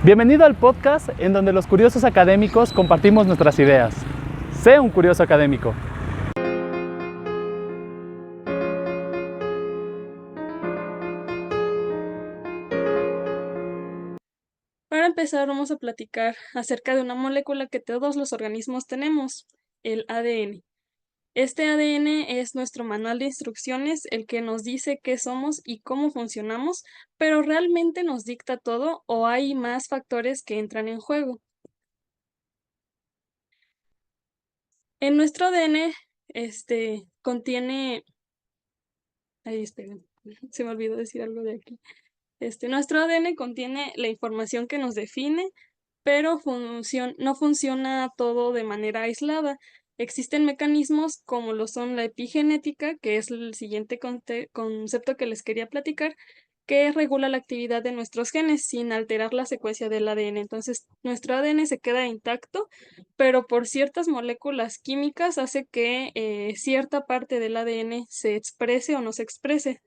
Bienvenido al podcast en donde los curiosos académicos compartimos nuestras ideas. Sé un curioso académico. Para empezar, vamos a platicar acerca de una molécula que todos los organismos tenemos, el ADN. Este ADN es nuestro manual de instrucciones, el que nos dice qué somos y cómo funcionamos, pero ¿realmente nos dicta todo o hay más factores que entran en juego? En nuestro ADN, contiene... Ay, esperen, se me olvidó decir algo de aquí. Nuestro ADN contiene la información que nos define, pero no funciona todo de manera aislada. Existen mecanismos como lo son la epigenética, que es el siguiente concepto que les quería platicar, que regula la actividad de nuestros genes sin alterar la secuencia del ADN. Entonces, nuestro ADN se queda intacto, pero por ciertas moléculas químicas hace que cierta parte del ADN se exprese o no se exprese.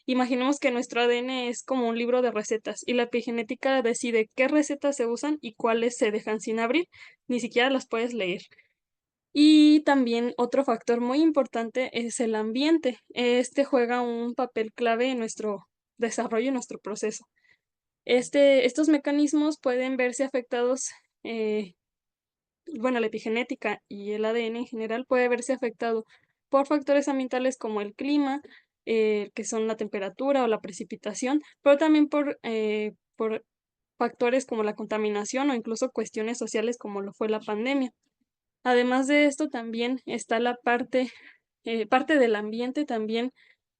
Imaginemos que nuestro ADN es como un libro de recetas y la epigenética decide qué recetas se usan y cuáles se dejan sin abrir, ni siquiera las puedes leer. Y también otro factor muy importante es el ambiente. Este juega un papel clave en nuestro desarrollo, en nuestro proceso. Estos mecanismos pueden verse afectados, la epigenética y el ADN en general puede verse afectado por factores ambientales como el clima, que son la temperatura o la precipitación, pero también por factores como la contaminación o incluso cuestiones sociales como lo fue la pandemia. Además de esto, también está parte del ambiente también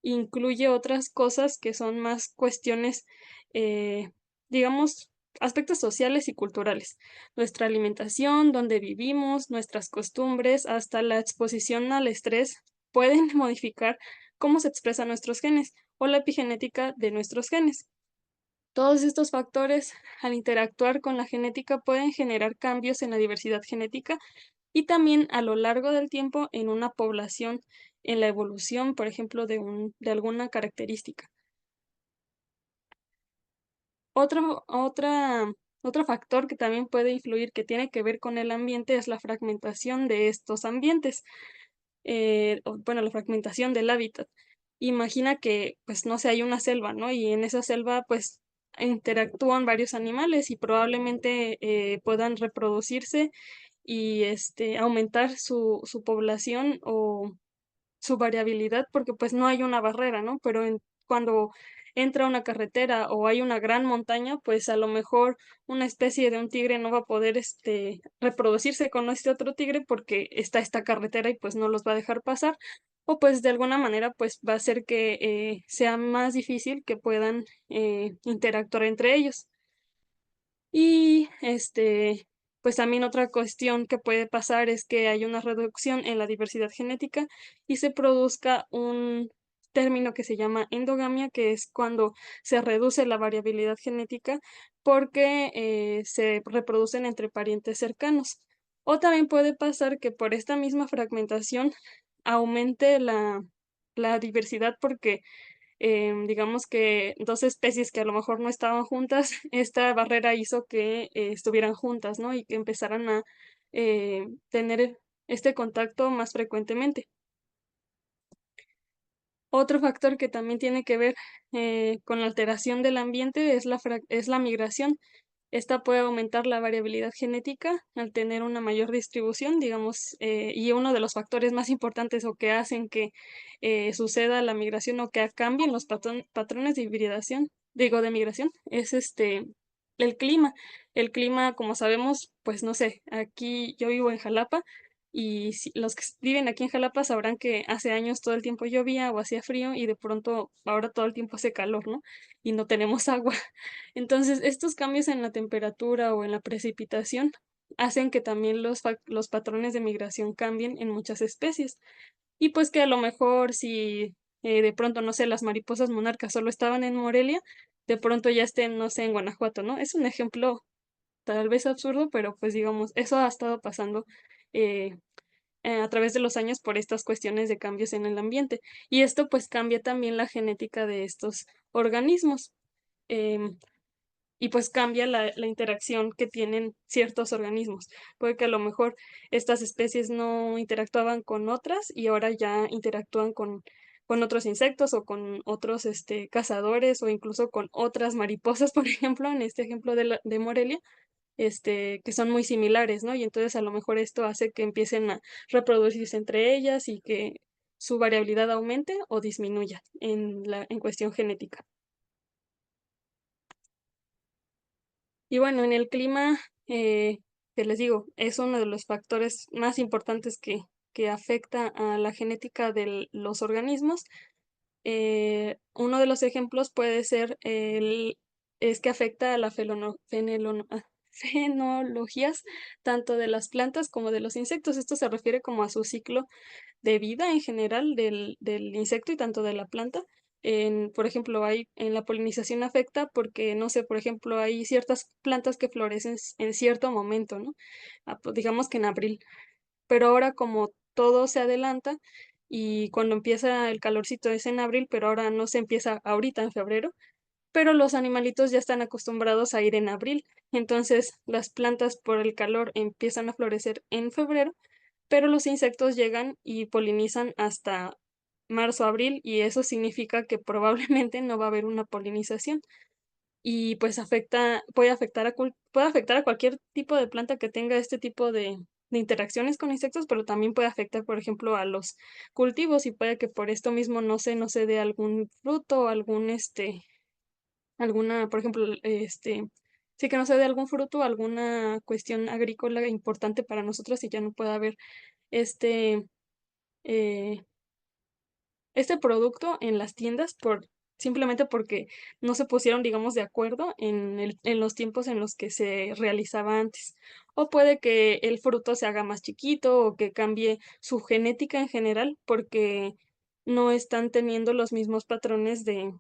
incluye otras cosas que son más cuestiones, eh, digamos, aspectos sociales y culturales. Nuestra alimentación, donde vivimos, nuestras costumbres, hasta la exposición al estrés pueden modificar cómo se expresan nuestros genes o la epigenética de nuestros genes. Todos estos factores, al interactuar con la genética, pueden generar cambios en la diversidad genética y también a lo largo del tiempo en una población, en la evolución, por ejemplo, de alguna característica. Otro factor que también puede influir, que tiene que ver con el ambiente, es la fragmentación de estos ambientes, la fragmentación del hábitat. Imagina que, pues, no sé, hay una selva, ¿no? Y en esa selva, pues, interactúan varios animales y probablemente puedan reproducirse y aumentar su población o su variabilidad, porque pues no hay una barrera, ¿no? Pero cuando entra una carretera o hay una gran montaña, pues a lo mejor una especie de un tigre no va a poder reproducirse con este otro tigre porque está esta carretera y pues no los va a dejar pasar. O pues de alguna manera pues va a hacer que sea más difícil que puedan interactuar entre ellos. Y pues también otra cuestión que puede pasar es que hay una reducción en la diversidad genética y se produzca un término que se llama endogamia, que es cuando se reduce la variabilidad genética porque se reproducen entre parientes cercanos. O también puede pasar que por esta misma fragmentación aumente la diversidad porque digamos que 2 especies que a lo mejor no estaban juntas, esta barrera hizo que estuvieran juntas, ¿no? Y que empezaran a tener este contacto más frecuentemente. Otro factor que también tiene que ver con la alteración del ambiente es la migración. Esta puede aumentar la variabilidad genética al tener una mayor distribución, digamos, y uno de los factores más importantes o que hacen que suceda la migración o que cambien los patrones de hibridación, digo, de migración, es el clima. El clima, como sabemos, pues no sé, aquí yo vivo en Jalapa y los que viven aquí en Jalapa sabrán que hace años todo el tiempo llovía o hacía frío y de pronto ahora todo el tiempo hace calor, ¿no? Y no tenemos agua. Entonces, estos cambios en la temperatura o en la precipitación hacen que también los patrones de migración cambien en muchas especies. Y pues que a lo mejor si de pronto, no sé, las mariposas monarcas solo estaban en Morelia, de pronto ya estén, no sé, en Guanajuato, ¿no? Es un ejemplo tal vez absurdo, pero pues digamos, eso ha estado pasando eh, a través de los años por estas cuestiones de cambios en el ambiente. Y esto pues cambia también la genética de estos organismos. Em, y pues cambia la interacción que tienen ciertos organismos. Puede que a lo mejor estas especies no interactuaban con otras y ahora ya interactúan con otros insectos o con otros, cazadores o incluso con otras mariposas, por ejemplo, en este ejemplo de Morelia, que son muy similares, ¿no? Y entonces a lo mejor esto hace que empiecen a reproducirse entre ellas y que su variabilidad aumente o disminuya en cuestión genética. Y bueno, en el clima, que les digo, es uno de los factores más importantes que afecta a la genética de los organismos. Uno de los ejemplos puede ser es que afecta a la fenologías tanto de las plantas como de los insectos. Esto se refiere como a su ciclo de vida en general del insecto y tanto de la planta. Por ejemplo, en la polinización afecta porque, no sé, por ejemplo, hay ciertas plantas que florecen en cierto momento, ¿no? Pues, digamos que en abril, pero ahora como todo se adelanta y cuando empieza el calorcito es en abril, pero ahora no se empieza ahorita en febrero, pero los animalitos ya están acostumbrados a ir en abril. Entonces, las plantas por el calor empiezan a florecer en febrero, pero los insectos llegan y polinizan hasta marzo, abril, y eso significa que probablemente no va a haber una polinización. Y pues puede afectar a cualquier tipo de planta que tenga este tipo de interacciones con insectos, pero también puede afectar, por ejemplo, a los cultivos y puede que por esto mismo no se dé algún fruto o alguna, por ejemplo, sí que no se dé algún fruto, alguna cuestión agrícola importante para nosotros y ya no pueda haber este, eh, este producto en las tiendas simplemente porque no se pusieron, digamos, de acuerdo en los tiempos en los que se realizaba antes. O puede que el fruto se haga más chiquito o que cambie su genética en general porque no están teniendo los mismos patrones de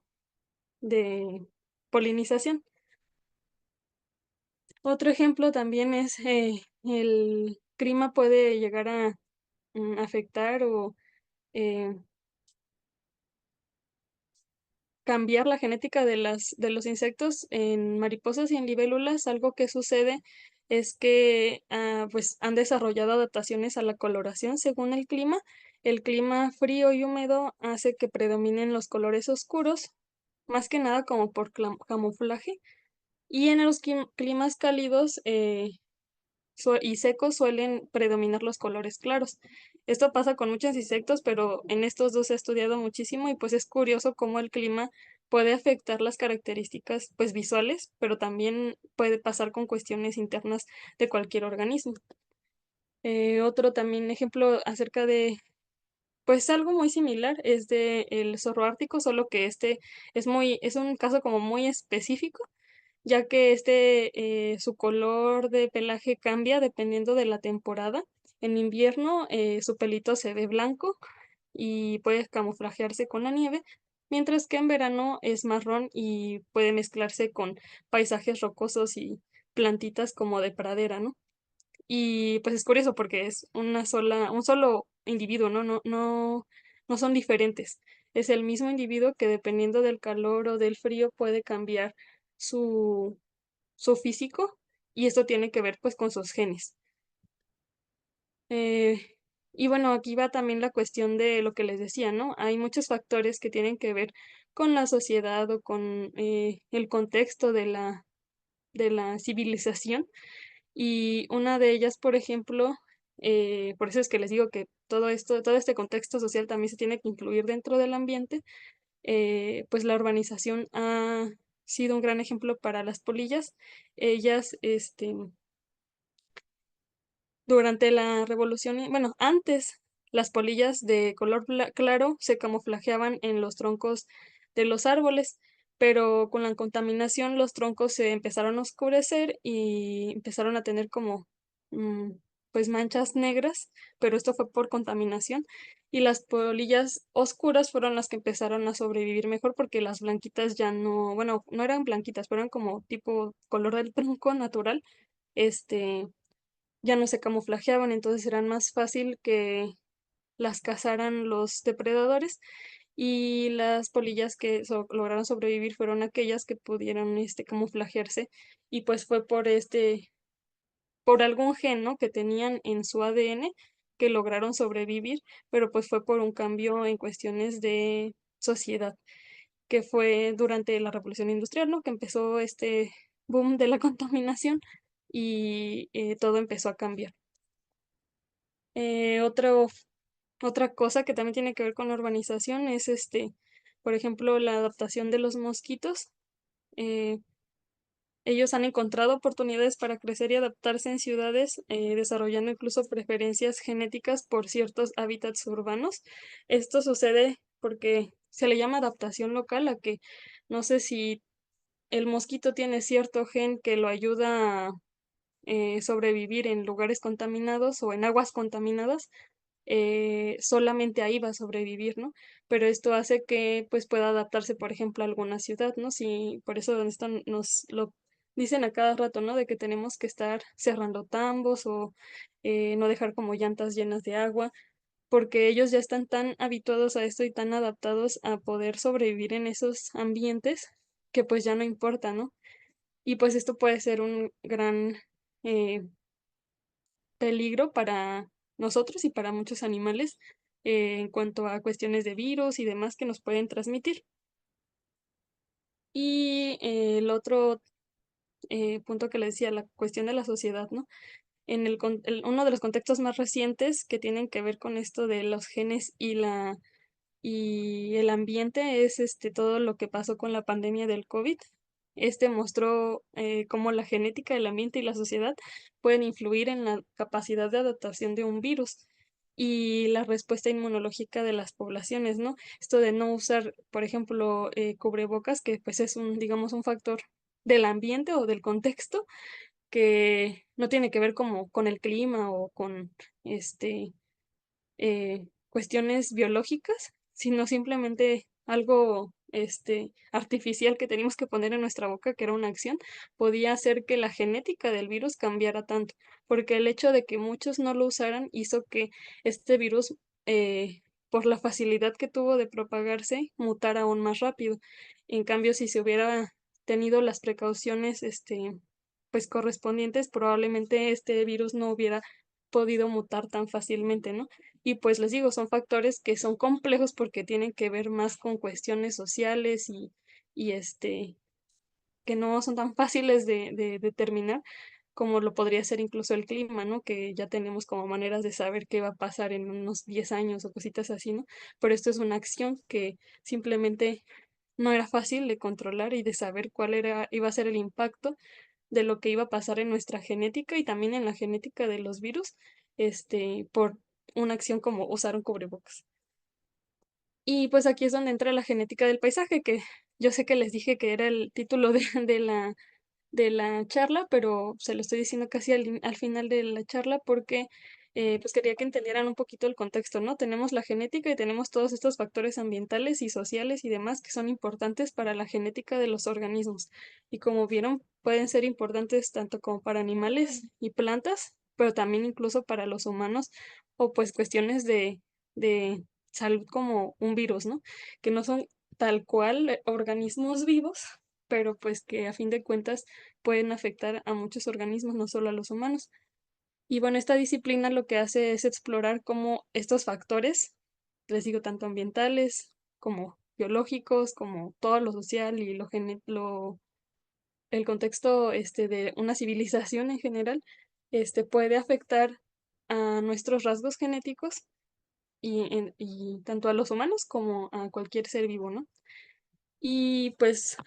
polinización. Otro ejemplo también es, el clima puede llegar a, afectar o, eh, cambiar la genética de los insectos en mariposas y en libélulas. Algo que sucede es que, pues, han desarrollado adaptaciones a la coloración según el clima. El clima frío y húmedo hace que predominen los colores oscuros, más que nada como por camuflaje, y en los climas cálidos, y secos suelen predominar los colores claros. Esto pasa con muchos insectos, pero en estos 2 he estudiado muchísimo y, pues, es curioso cómo el clima puede afectar las características, pues, visuales, pero también puede pasar con cuestiones internas de cualquier organismo. Otro también ejemplo acerca de, pues, algo muy similar es de el zorro ártico, solo que es un caso como muy específico, ya que su color de pelaje cambia dependiendo de la temporada. En invierno, su pelito se ve blanco y puede camuflajearse con la nieve, mientras que en verano es marrón y puede mezclarse con paisajes rocosos y plantitas como de pradera, ¿no? Y pues es curioso porque es un solo individuo, ¿no? No son diferentes. Es el mismo individuo que dependiendo del calor o del frío puede cambiar su su físico, y esto tiene que ver, pues, con sus genes. Eh, y bueno, aquí va también la cuestión de lo que les decía, ¿no? Hay muchos factores que tienen que ver con la sociedad o con, el contexto de la civilización, y una de ellas, por ejemplo, por eso es que les digo que todo este contexto social también se tiene que incluir dentro del ambiente, pues la urbanización ha sido un gran ejemplo para las polillas. Ellas, durante la revolución, bueno, antes las polillas de color claro se camuflajeaban en los troncos de los árboles, pero con la contaminación los troncos se empezaron a oscurecer y empezaron a tener como, mm, pues manchas negras, pero esto fue por contaminación. Y las polillas oscuras fueron las que empezaron a sobrevivir mejor porque las blanquitas ya no, bueno, no eran blanquitas, pero eran como tipo color del tronco natural, este, ya no se camuflajeaban, entonces era más fácil que las cazaran los depredadores y las polillas que lograron sobrevivir fueron aquellas que pudieron camuflajearse y pues fue por algún gen, ¿no? Que tenían en su ADN que lograron sobrevivir, pero pues fue por un cambio en cuestiones de sociedad, que fue durante la Revolución Industrial, ¿no? Que empezó este boom de la contaminación y todo empezó a cambiar. Eh, otro, Otra cosa que también tiene que ver con la urbanización es por ejemplo, la adaptación de los mosquitos. Eh, Ellos han encontrado oportunidades para crecer y adaptarse en ciudades, desarrollando incluso preferencias genéticas por ciertos hábitats urbanos. Esto sucede porque se le llama adaptación local a que no sé si el mosquito tiene cierto gen que lo ayuda a sobrevivir en lugares contaminados o en aguas contaminadas, solamente ahí va a sobrevivir, ¿no? Pero esto hace que pues pueda adaptarse, por ejemplo, a alguna ciudad, ¿no? Si por eso donde están, nos lo dicen a cada rato, ¿no? De que tenemos que estar cerrando tambos o no dejar como llantas llenas de agua, porque ellos ya están tan habituados a esto y tan adaptados a poder sobrevivir en esos ambientes que pues ya no importa, ¿no? Y pues esto puede ser un gran eh, peligro para nosotros y para muchos animales en cuanto a cuestiones de virus y demás que nos pueden transmitir. Y el otro punto que le decía, la cuestión de la sociedad, ¿no? Uno de los contextos más recientes que tienen que ver con esto de los genes y el ambiente es todo lo que pasó con la pandemia del COVID. Este mostró cómo la genética, el ambiente y la sociedad pueden influir en la capacidad de adaptación de un virus y la respuesta inmunológica de las poblaciones, ¿no? Esto de no usar, por ejemplo, cubrebocas, que pues es digamos, un factor del ambiente o del contexto que no tiene que ver como con el clima o con cuestiones biológicas, sino simplemente algo artificial que teníamos que poner en nuestra boca, que era una acción, podía hacer que la genética del virus cambiara tanto, porque el hecho de que muchos no lo usaran hizo que este virus, por la facilidad que tuvo de propagarse, mutara aún más rápido. En cambio, si se hubiera tenido las precauciones, pues correspondientes, probablemente este virus no hubiera podido mutar tan fácilmente, ¿no? Y pues les digo, son factores que son complejos porque tienen que ver más con cuestiones sociales y que no son tan fáciles de determinar como lo podría ser incluso el clima, ¿no? Que ya tenemos como maneras de saber qué va a pasar en unos 10 años o cositas así, ¿no? Pero esto es una acción que simplemente no era fácil de controlar y de saber iba a ser el impacto de lo que iba a pasar en nuestra genética y también en la genética de los virus, por una acción como usar un cubrebocas. Y pues aquí es donde entra la genética del paisaje, que yo sé que les dije que era el título de la charla, pero se lo estoy diciendo casi al final de la charla porque pues quería que entendieran un poquito el contexto, ¿no? Tenemos la genética y tenemos todos estos factores ambientales y sociales y demás que son importantes para la genética de los organismos. Y como vieron, pueden ser importantes tanto como para animales y plantas, pero también incluso para los humanos o pues cuestiones de salud como un virus, ¿no? Que no son tal cual organismos vivos, pero pues que a fin de cuentas pueden afectar a muchos organismos, no solo a los humanos. Y bueno, esta disciplina lo que hace es explorar cómo estos factores, les digo, tanto ambientales como biológicos, como todo lo social y el contexto de una civilización en general, puede afectar a nuestros rasgos genéticos y tanto a los humanos como a cualquier ser vivo, ¿no? Y pues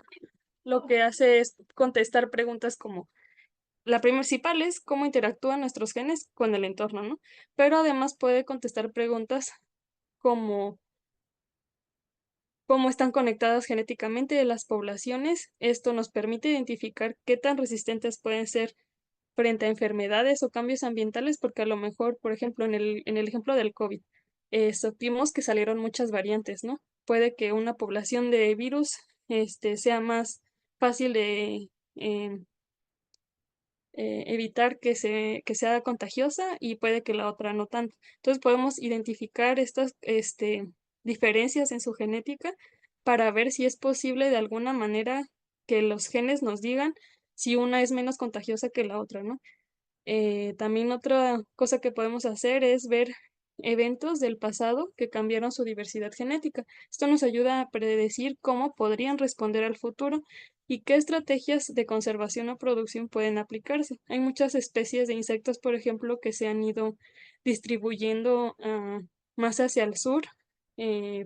lo que hace es contestar preguntas como la principal es cómo interactúan nuestros genes con el entorno, ¿no? Pero además puede contestar preguntas como cómo están conectadas genéticamente las poblaciones. Esto nos permite identificar qué tan resistentes pueden ser frente a enfermedades o cambios ambientales, porque a lo mejor, por ejemplo, en el ejemplo del COVID, supimos que salieron muchas variantes, ¿no? Puede que una población de virus sea más fácil de evitar que sea contagiosa y puede que la otra no tanto. Entonces podemos identificar estas diferencias en su genética para ver si es posible de alguna manera que los genes nos digan si una es menos contagiosa que la otra, ¿no? También otra cosa que podemos hacer es ver eventos del pasado que cambiaron su diversidad genética. Esto nos ayuda a predecir cómo podrían responder al futuro y qué estrategias de conservación o producción pueden aplicarse. Hay muchas especies de insectos, por ejemplo, que se han ido distribuyendo más hacia el sur,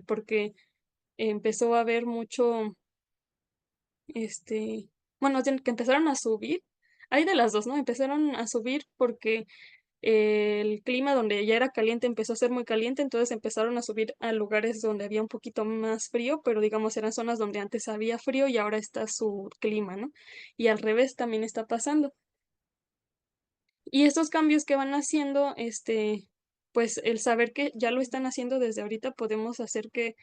porque empezó a haber mucho, bueno, que empezaron a subir. Hay de las dos, ¿no? Empezaron a subir porque el clima donde ya era caliente empezó a ser muy caliente, entonces empezaron a subir a lugares donde había un poquito más frío, pero digamos eran zonas donde antes había frío y ahora está su clima, ¿no? Y al revés también está pasando. Y estos cambios que van haciendo, pues el saber que ya lo están haciendo desde ahorita, podemos hacer que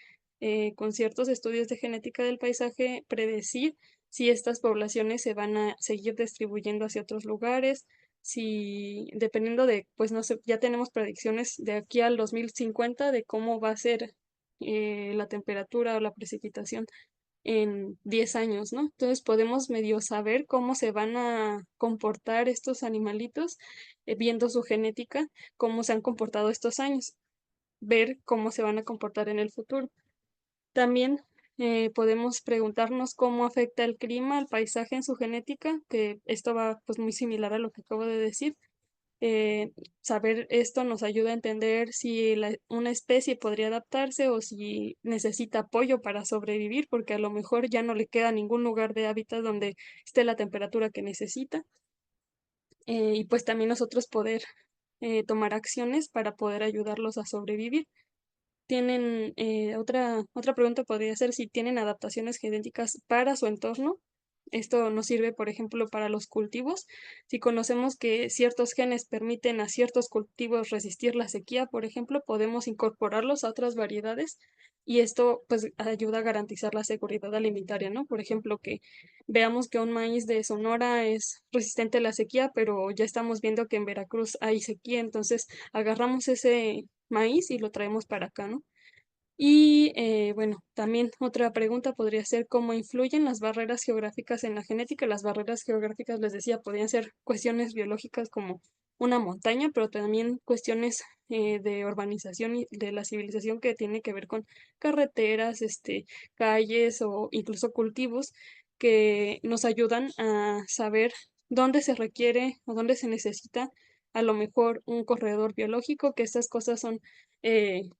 con ciertos estudios de genética del paisaje predecir si estas poblaciones se van a seguir distribuyendo hacia otros lugares, si dependiendo de, pues no sé, ya tenemos predicciones de aquí al 2050 de cómo va a ser la temperatura o la precipitación en 10 años, ¿no? Entonces podemos medio saber cómo se van a comportar estos animalitos, viendo su genética, cómo se han comportado estos años, ver cómo se van a comportar en el futuro. También podemos preguntarnos cómo afecta el clima al paisaje en su genética, que esto va pues muy similar a lo que acabo de decir. Saber esto nos ayuda a entender si una especie podría adaptarse o si necesita apoyo para sobrevivir, porque a lo mejor ya no le queda ningún lugar de hábitat donde esté la temperatura que necesita. Y pues también nosotros poder tomar acciones para poder ayudarlos a sobrevivir. Tienen, otra pregunta podría ser si tienen adaptaciones genéticas para su entorno. Esto nos sirve, por ejemplo, para los cultivos. Si conocemos que ciertos genes permiten a ciertos cultivos resistir la sequía, por ejemplo, podemos incorporarlos a otras variedades y esto pues ayuda a garantizar la seguridad alimentaria, ¿no? Por ejemplo, que veamos que un maíz de Sonora es resistente a la sequía, pero ya estamos viendo que en Veracruz hay sequía, entonces agarramos ese maíz y lo traemos para acá, ¿no? Y bueno, también otra pregunta podría ser cómo influyen las barreras geográficas en la genética. Las barreras geográficas, les decía, podrían ser cuestiones biológicas como una montaña, pero también cuestiones de urbanización y de la civilización que tiene que ver con carreteras, calles o incluso cultivos que nos ayudan a saber dónde se requiere o dónde se necesita a lo mejor un corredor biológico, que estas cosas son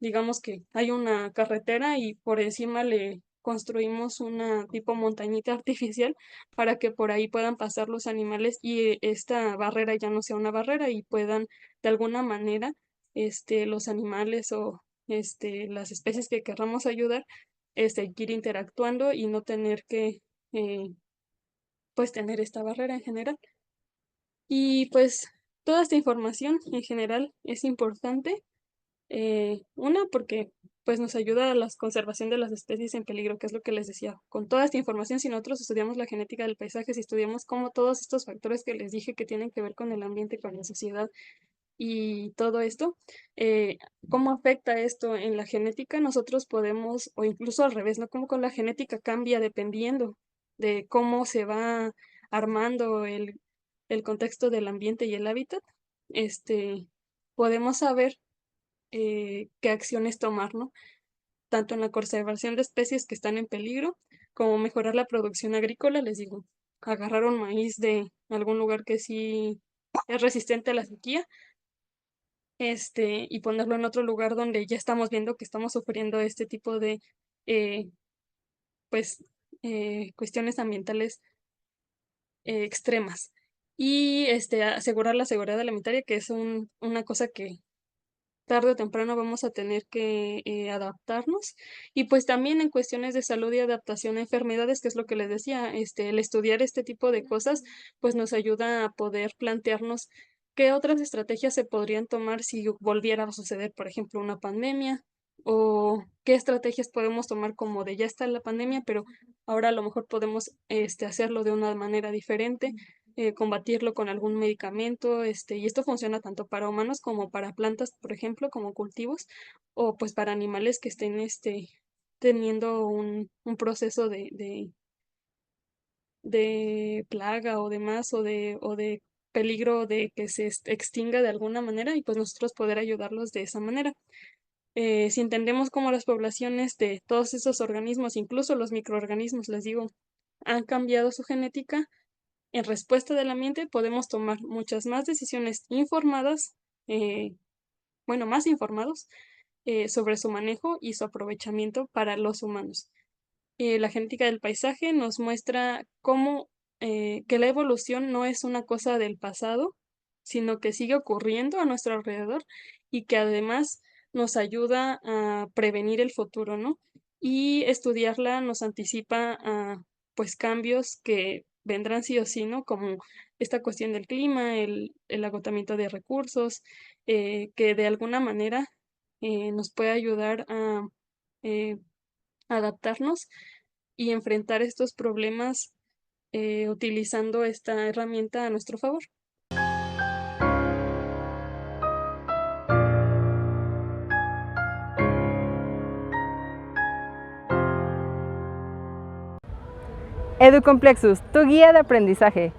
digamos que hay una carretera y por encima le construimos una tipo montañita artificial para que por ahí puedan pasar los animales y esta barrera ya no sea una barrera y puedan de alguna manera los animales o las especies que querramos ayudar seguir interactuando y no tener que eh, pues tener esta barrera en general. Y pues toda esta información en general es importante una, porque pues nos ayuda a la conservación de las especies en peligro, que es lo que les decía. Con toda esta información, si nosotros estudiamos la genética del paisaje, si estudiamos cómo todos estos factores que les dije que tienen que ver con el ambiente, con la sociedad y todo esto, eh, cómo afecta esto en la genética, nosotros podemos, o incluso al revés, ¿no? Cómo con la genética cambia dependiendo de cómo se va armando el contexto del ambiente y el hábitat. Podemos saber qué acciones tomar, ¿no? Tanto en la conservación de especies que están en peligro, como mejorar la producción agrícola, les digo, agarrar un maíz de algún lugar que sí es resistente a la sequía, y ponerlo en otro lugar donde ya estamos viendo que estamos sufriendo este tipo de, eh, pues, cuestiones ambientales extremas. Y asegurar la seguridad alimentaria, que es una cosa que tarde o temprano vamos a tener que adaptarnos. Y pues también en cuestiones de salud y adaptación a enfermedades, que es lo que les decía, el estudiar este tipo de cosas, pues nos ayuda a poder plantearnos qué otras estrategias se podrían tomar si volviera a suceder, por ejemplo, una pandemia, o qué estrategias podemos tomar como de ya está la pandemia, pero ahora a lo mejor podemos hacerlo de una manera diferente combatirlo con algún medicamento, y esto funciona tanto para humanos como para plantas, por ejemplo, como cultivos, o pues para animales que estén teniendo un proceso de plaga o demás, o de peligro de que se extinga de alguna manera, y pues nosotros poder ayudarlos de esa manera. Si entendemos cómo las poblaciones de todos esos organismos, incluso los microorganismos, les digo, han cambiado su genética, en respuesta del ambiente podemos tomar muchas más decisiones informadas, más informados, sobre su manejo y su aprovechamiento para los humanos. La genética del paisaje nos muestra cómo que la evolución no es una cosa del pasado, sino que sigue ocurriendo a nuestro alrededor y que además nos ayuda a prevenir el futuro, ¿no? Y estudiarla nos anticipa a, pues, cambios que vendrán sí o sí, ¿no? Como esta cuestión del clima, el agotamiento de recursos, que de alguna manera nos puede ayudar a eh, adaptarnos y enfrentar estos problemas, utilizando esta herramienta a nuestro favor. EduComplexus, tu guía de aprendizaje.